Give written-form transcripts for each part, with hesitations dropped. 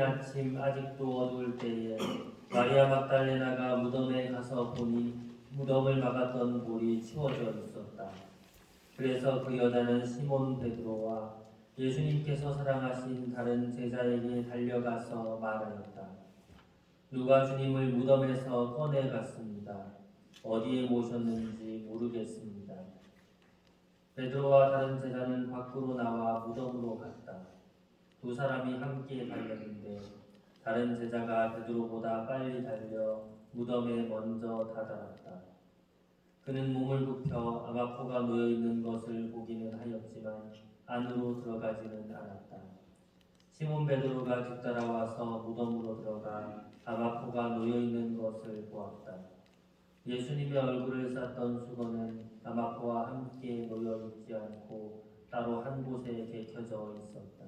아침 아직도 어두울 때에 마리아 막달레나가 무덤에 가서 보니 무덤을 막았던 돌이 치워져 있었다. 그래서 그 여자는 시몬 베드로와 예수님께서 사랑하신 다른 제자에게 달려가서 말하였다. 누가 주님을 무덤에서 꺼내갔습니다. 어디에 모셨는지 모르겠습니다. 베드로와 다른 제자는 밖으로 나와 무덤으로 갔다. 두 사람이 함께 달렸는데 다른 제자가 베드로보다 빨리 달려 무덤에 먼저 다다랐다. 그는 몸을 굽혀 아마포가 놓여있는 것을 보기는 하였지만 안으로 들어가지는 않았다. 시몬 베드로가 뒤따라와서 무덤으로 들어가 아마포가 놓여있는 것을 보았다. 예수님의 얼굴을 쌌던 수건은 아마포와 함께 놓여있지 않고 따로 한 곳에 개켜져 있었다.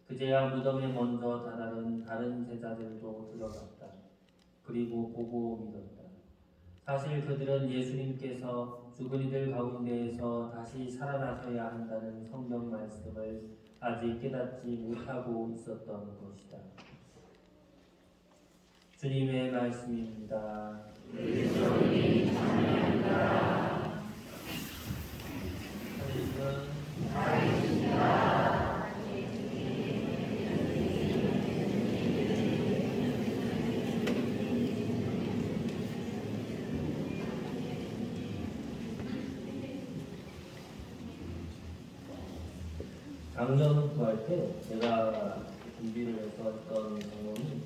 그제야 무덤에 먼저 다다른 다른 제자들도 들어갔다. 그리고 보고 믿었다. 사실 그들은 예수님께서 죽은 이들 가운데에서 다시 살아나셔야 한다는 성경 말씀을 아직 깨닫지 못하고 있었던 것이다. 주님의 말씀입니다. 그리스도님 찬양합니다. 작년 구할 때 제가 준비를 해서 했던 경험이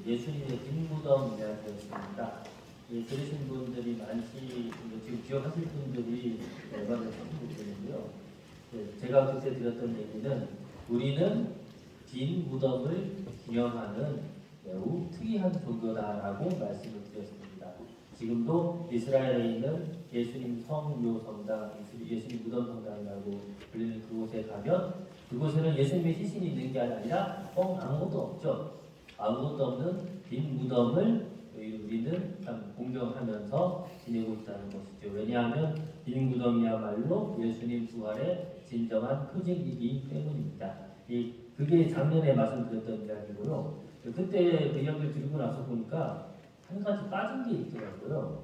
예수님의 빈무덤 이야기였습니다. 들으신 분들이 많지 지금 기억하실 분들이 얼마나 모르겠는데요. 제가 그때 드렸던 얘기는 우리는 빈 무덤을 기념하는 매우 특이한 종교다라고 말씀을 드렸습니다. 지금도 이스라엘에 있는 예수님 성묘 성당, 예수님 무덤 성당이라고 불리는 그곳에 가면 그곳에는 예수님의 시신이 있는 게 아니라 아무것도 없죠. 아무것도 없는 빈 무덤을 우리는 참 공경하면서 지내고 있다는 것이죠. 왜냐하면 빈 무덤이야말로 예수님 부활의 진정한 표징이기 때문입니다. 그게 작년에 말씀드렸던 이야기고요. 그때 그 이야기를 들고 나서 보니까 한 가지 빠진 게 있더라고요.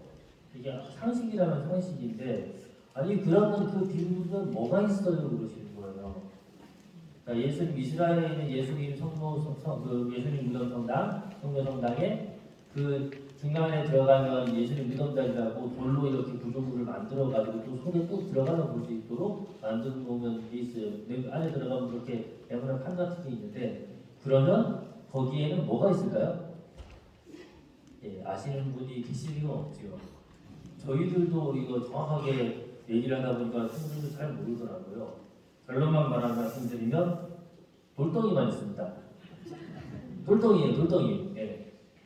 이게 상식이라면 상식인데 아니 그러면 그 빈 무덤 뭐가 있어요? 그러시는 거예요. 그러니까 예수님 이스라엘에 있는 예수님 예수님 무덤 성당, 성묘 성당에 그 중간에 들어가면 예수님 무덤자리라고 돌로 이렇게 구조물을 만들어가지고 또 속에 또 들어가서 볼 수 있도록 만들어 놓으면 게 있어요. 안에 들어가면 그렇게 네모난 판 같은 게 있는데 그러면 거기에는 뭐가 있을까요? 아시는 분이 계실 리가 없지요. 저희들도 이거 정확하게 얘기를 하다 보니까 친구들도 잘 모르더라고요. 결론만 말씀드리면 돌덩이만 있습니다. 돌덩이에요, 돌덩이.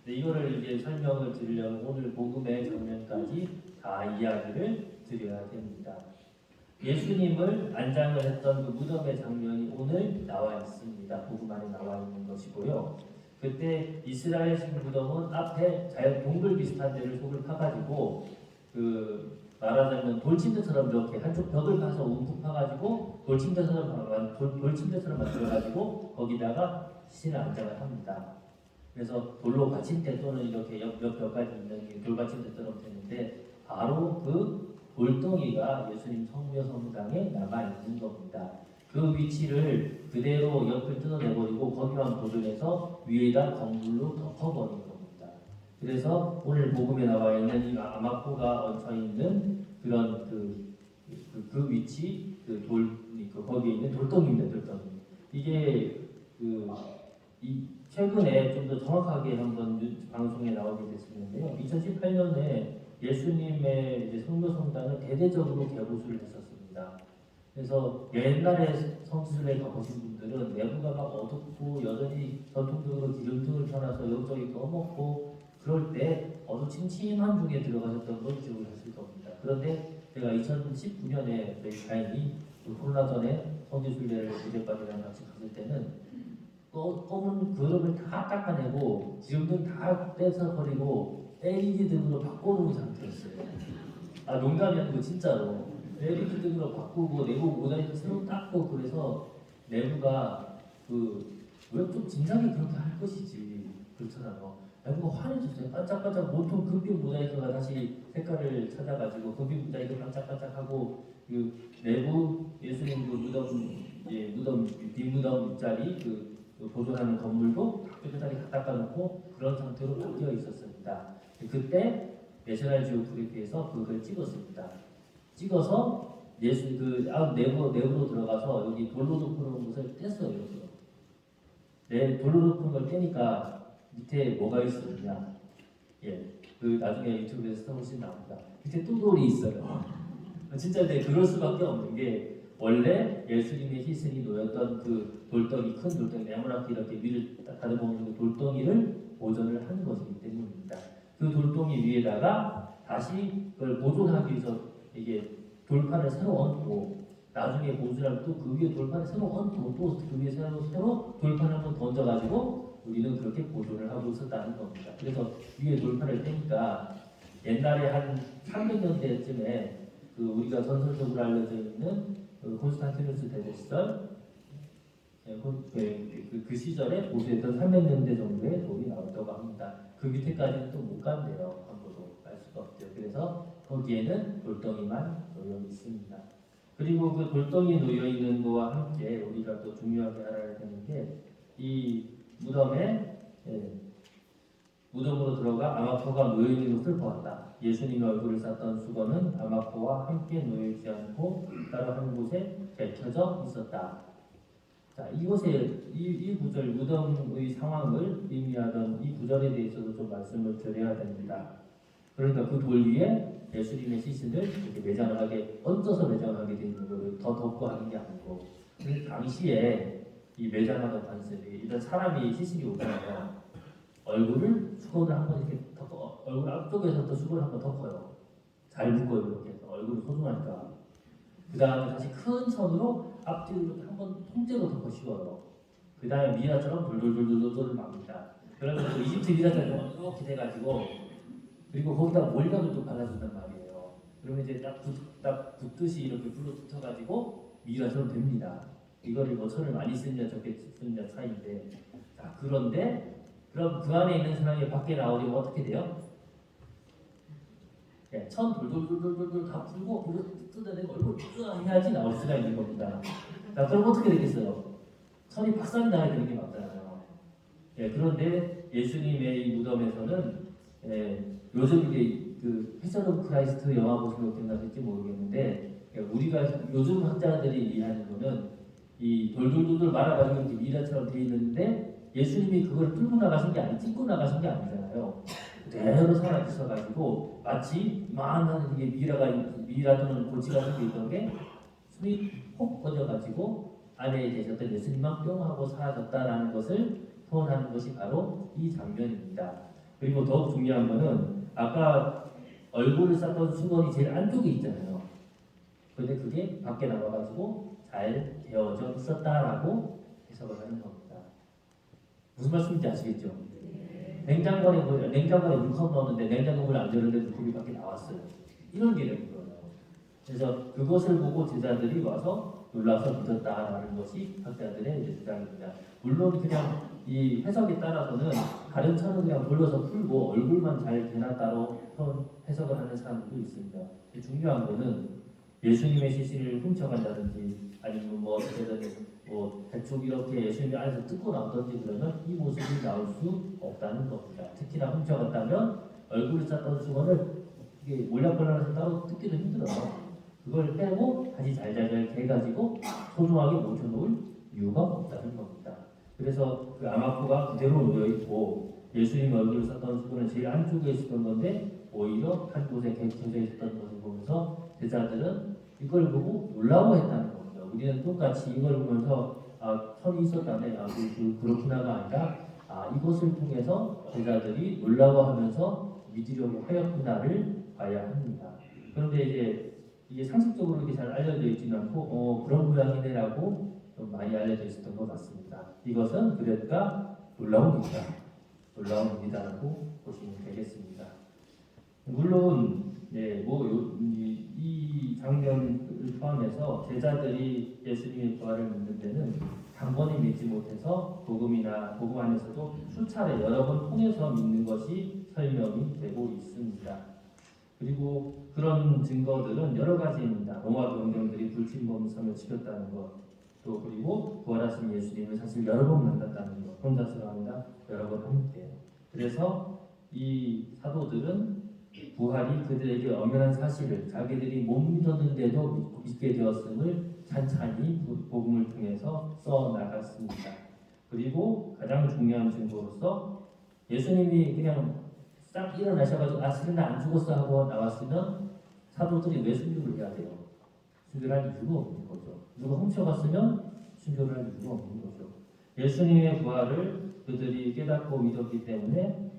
이거를 이제 설명을 드리려면 오늘 복음의 장면까지 다 이야기를 드려야 됩니다. 예수님을 안장을 했던 그 무덤의 장면이 오늘 나와 있습니다. 복음 안에 나와 있는 것이고요. 그때 이스라엘식 무덤은 앞에 동굴 비슷한 데를 속을 파가지고 말하자면 돌침대처럼 이렇게 한쪽 벽을 파서 움푹 파가지고 돌침대처럼 만들어가지고 거기다가 시신을 안장을 합니다. 그래서 돌로 받침대 또는 이렇게 옆 벽까지 있는 돌받침대처럼 되는데 바로 그 돌덩이가 예수님 성묘 성당에 남아 있는 겁니다. 그 위치를 그대로 옆을 뜯어내버리고 거기만 보존해서 위에다 건물로 덮어버린 겁니다. 그래서 오늘 복음에 나와 있는 이 아마포가 얹혀 있는 그런 그 위치, 거기에 있는 돌덩이입니다. 돌덩이. 이게 최근에 좀 더 정확하게 한번 방송에 나오게 됐었는데요. 2018년에 예수님의 이제 성묘 성당을 대대적으로 개보수를 했었습니다. 그래서 옛날에 성지순례 가보신 분들은 내부가 막 어둡고 여전히 전통적으로 기름등을 켜놔서 여기저기 떠먹고 그럴 때 어두침침한 중에 들어가셨던 걸 기억을 하실 겁니다. 그런데 제가 2019년에 저희 다행히 코로나 전에 성지순례를 이제까지랑 같이 갔을 때는 검은 그릇을 다 닦아내고 기름등 다 떼서버리고 LED 등으로 바꿔놓은 상태였어요. 농담이 아니고 진짜로 LED 등으로 바꾸고 내부 모자이크 새로 닦고 그래서 내부가 왜 좀 진작에 그렇게 할 것이지. 그렇잖아요. 뭔가 환해졌어요. 반짝반짝 보통 금빛 모자이크가 다시 색깔을 찾아가지고 금빛 모자이크 반짝반짝하고 그 내부 예수님 그 무덤 무덤 뒷무덤 자리 그 보존하는 건물도 깨끗하게 다 닦아놓고 그런 상태로 바뀌어 있었습니다. 그때 내셔널 지오그래피에서 그걸 찍었습니다. 찍어서 예수 내부로 들어가서 여기 돌로 덮어놓은 것을 뗐어요. 돌로 덮은 걸 떼니까 밑에 뭐가 있었냐? 그 나중에 유튜브에서 써보시면 나옵니다. 밑에 또 돌이 있어요. 진짜 그럴 수밖에 없는 게 원래 예수님의 희생이 놓였던 그 돌덩이, 큰 돌덩이, 네모나게 이렇게 위를 다듬어놓은 그 돌덩이를 보존을 하는 것이기 때문입니다. 그 돌덩이 위에다가 다시 그걸 보존하기 위해서 이게 돌판을 새로 얹고 나중에 보존할 또 그 위에 돌판을 새로 얹고 또 그 위에 새로 돌판을 한번 던져가지고 우리는 그렇게 보존을 하고 있었다는 겁니다. 그래서 위에 돌판을 떼니까 옛날에 한 300년대쯤에 그 우리가 전설적으로 알려져 있는 그 콘스탄티누스 대제 시절 그 시절에 보수했던 300년대 정도의 돌이 나왔다고 합니다. 그 밑에까지는 또 못 간대요. 한번도 알 수가 없죠. 그래서 거기에는 돌덩이만 놓여 있습니다. 그리고 그 돌덩이 놓여 있는 거와 함께 우리가 또 중요하게 알아야 되는 게 이 무덤에 무덤으로 들어가 아마포가 놓여 있는 것을 보았다. 예수님의 얼굴을 쌌던 수건은 아마포와 함께 놓여 있지 않고 따로 한 곳에 개켜져 있었다. 자, 이곳에 이 구절 무덤의 상황을 의미하던 이 구절에 대해서도 좀 말씀을 드려야 됩니다. 그러니까 그 돌 위에 예수님의 시신을 이렇게 매장하게 얹어서 매장하게 되어 있는 거를 더 덮고 하는 게 아니고 그 당시에 이 매장하던 관습이 일단 사람이 시신이 오잖아요. 얼굴을 수건을 한번 이렇게 덮어 얼굴 앞쪽에서부터 수건을 한번 덮어요. 잘 묶어요. 이렇게 해서 얼굴이 소중하니까. 그 다음에 다시 큰 선으로 앞뒤로 한번 통째로 덮어 씌워요. 그 다음에 미라처럼 돌돌돌돌돌 맙니다. 그러면 또 이집트 미라처럼 이렇게 돼가지고 그리고 거기다 몰각을 또 발라준단 말이에요. 그러면 이제 딱 붙듯이 이렇게 불로 붙어가지고 미라처럼 됩니다. 이거를 뭐 천을 많이 쓰느냐 적게 쓰느냐 차이인데 자 그런데 그럼 그 안에 있는 사람이 밖에 나오려면 어떻게 돼요? 천 돌돌돌돌돌 다 풀고 그걸 뜯어내고 얼굴 뜯어 해야지 나올 수가 있는 겁니다. 자 그럼 어떻게 되겠어요? 천이 박살이 나야 되는 게 맞잖아요. 그런데 예수님의 이 무덤에서는 요즘 이게 그 패션 오브 크라이스트 영화 보시면 기억나실지 모르겠는데 우리가 요즘 학자들이 이해하는 거는 이 돌돌돌돌 말아가지고 이렇게 미라처럼 돼 있는데 예수님이 그걸 뚫고 나가신 게 아니 찍고 나가신 게 아니잖아요. 그대로 살아있어가지고 마치 많은 이게 미라 또는 골치 같은 게 있던 게 숨이 혹 꺼져가지고 안에 계셨던 예수님만 뿅 하고 사라졌다라는 것을 표현하는 것이 바로 이 장면입니다. 그리고 더욱 중요한 거는 아까 얼굴을 쌌던 수건이 제일 안쪽에 있잖아요. 그런데 그게 밖에 나와가지고 잘 되어져 있었다라고 해석을 하는 겁니다. 무슨 말씀인지 아시겠죠? 냉장고에 물컵 넣었는데 냉장고 문을 안 열었는데 물컵이 밖에 나왔어요. 이런 개념인 거예요. 그래서 그것을 보고 제자들이 와서 놀라서 믿었다라는 것이 학자들의 주장입니다. 물론 그냥 이 해석에 따라서는 다른 천은 그냥 돌려서 풀고 얼굴만 잘 대놨다로 해석을 하는 사람들도 있습니다. 중요한 거는 예수님의 시신을 훔쳐간다든지 아니면 뭐 어떻게든 뭐 대충 이렇게 예수님이 안에서 뜯고 나오든지 그러면 이 모습이 나올 수 없다는 겁니다. 특히나 훔쳐갔다면 얼굴을 쌌던 수건을 이게 몰락몰락해서 따로 뜯기도 힘들어요. 그걸 빼고 다시 잘잘잘 해가지고 소중하게 뭉쳐놓을 이유가 없다는 겁니다. 그래서 그 아마포가 그대로 놓여있고 예수님 얼굴을 쌌던 수건은 제일 안쪽에 있었던 건데 오히려 한 곳에 겹쳐져 있었던 것을 보면서 제자들은 이걸 보고 놀라워 했다는 겁니다. 우리는 똑같이 이걸 보면서 천이 있었다네, 그렇구나가 아니라 이것을 통해서 제자들이 놀라워하면서 믿으려고 하였구나를 봐야 합니다. 그런데 이게 상식적으로 이렇게 잘 알려져 있지는 않고 그런 모양이네라고 좀 많이 알려져 있었던 것 같습니다. 이것은 그러니까 놀라운 일이다라고 보시면 되겠습니다. 물론 이 이 장면을 포함해서 제자들이 예수님의 부활을 믿는 데는 단번에 믿지 못해서 복음이나 복음 안에서도 수차례 여러 번 통해서 믿는 것이 설명이 되고 있습니다. 그리고 그런 증거들은 여러 가지입니다. 로마 병정들이 불침범선을 지켰다는 것, 또 그리고 부활하신 예수님을 사실 여러 번 만났다는 것, 혼자서가 아니라 여러 번 함께. 그래서 이 사도들은 부활이 그들에게 엄연한 사실을 자기들이 못 믿었는데도 믿게 되었음을 찬찬히 복음을 통해서 써 나갔습니다. 그리고 가장 중요한 증거로서 예수님이 그냥 싹 일어나셔가지고 사실 나 안 죽었어 하고 나왔으면 사도들이 왜 순교를 해야 돼요? 순교를 할 이유가 없는 거죠. 누가 훔쳐갔으면 순교를 할 이유가 없는 거죠. 예수님의 부활을 그들이 깨닫고 믿었기 때문에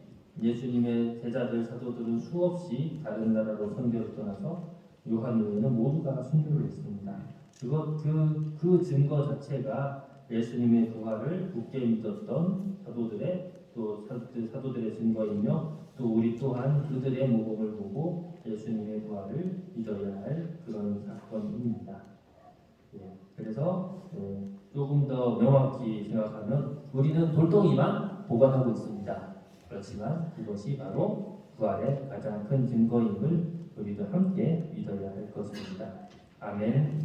예수님의 제자들 사도들은 수없이 다른 나라로 선교를 떠나서 요한 외에는 모두가 순교를 했습니다. 그 증거 자체가 예수님의 부활을 굳게 믿었던 사도들의 또 사도들의 증거이며 또 우리 또한 그들의 모범을 보고 예수님의 부활을 믿어야 할 그런 사건입니다. 그래서 조금 더 명확히 생각하면 우리는 돌덩이만 보관하고 있습니다. 그렇지만 그것이 바로 부활의 가장 큰 증거임을 우리도 함께 믿어야 할 것입니다. 아멘.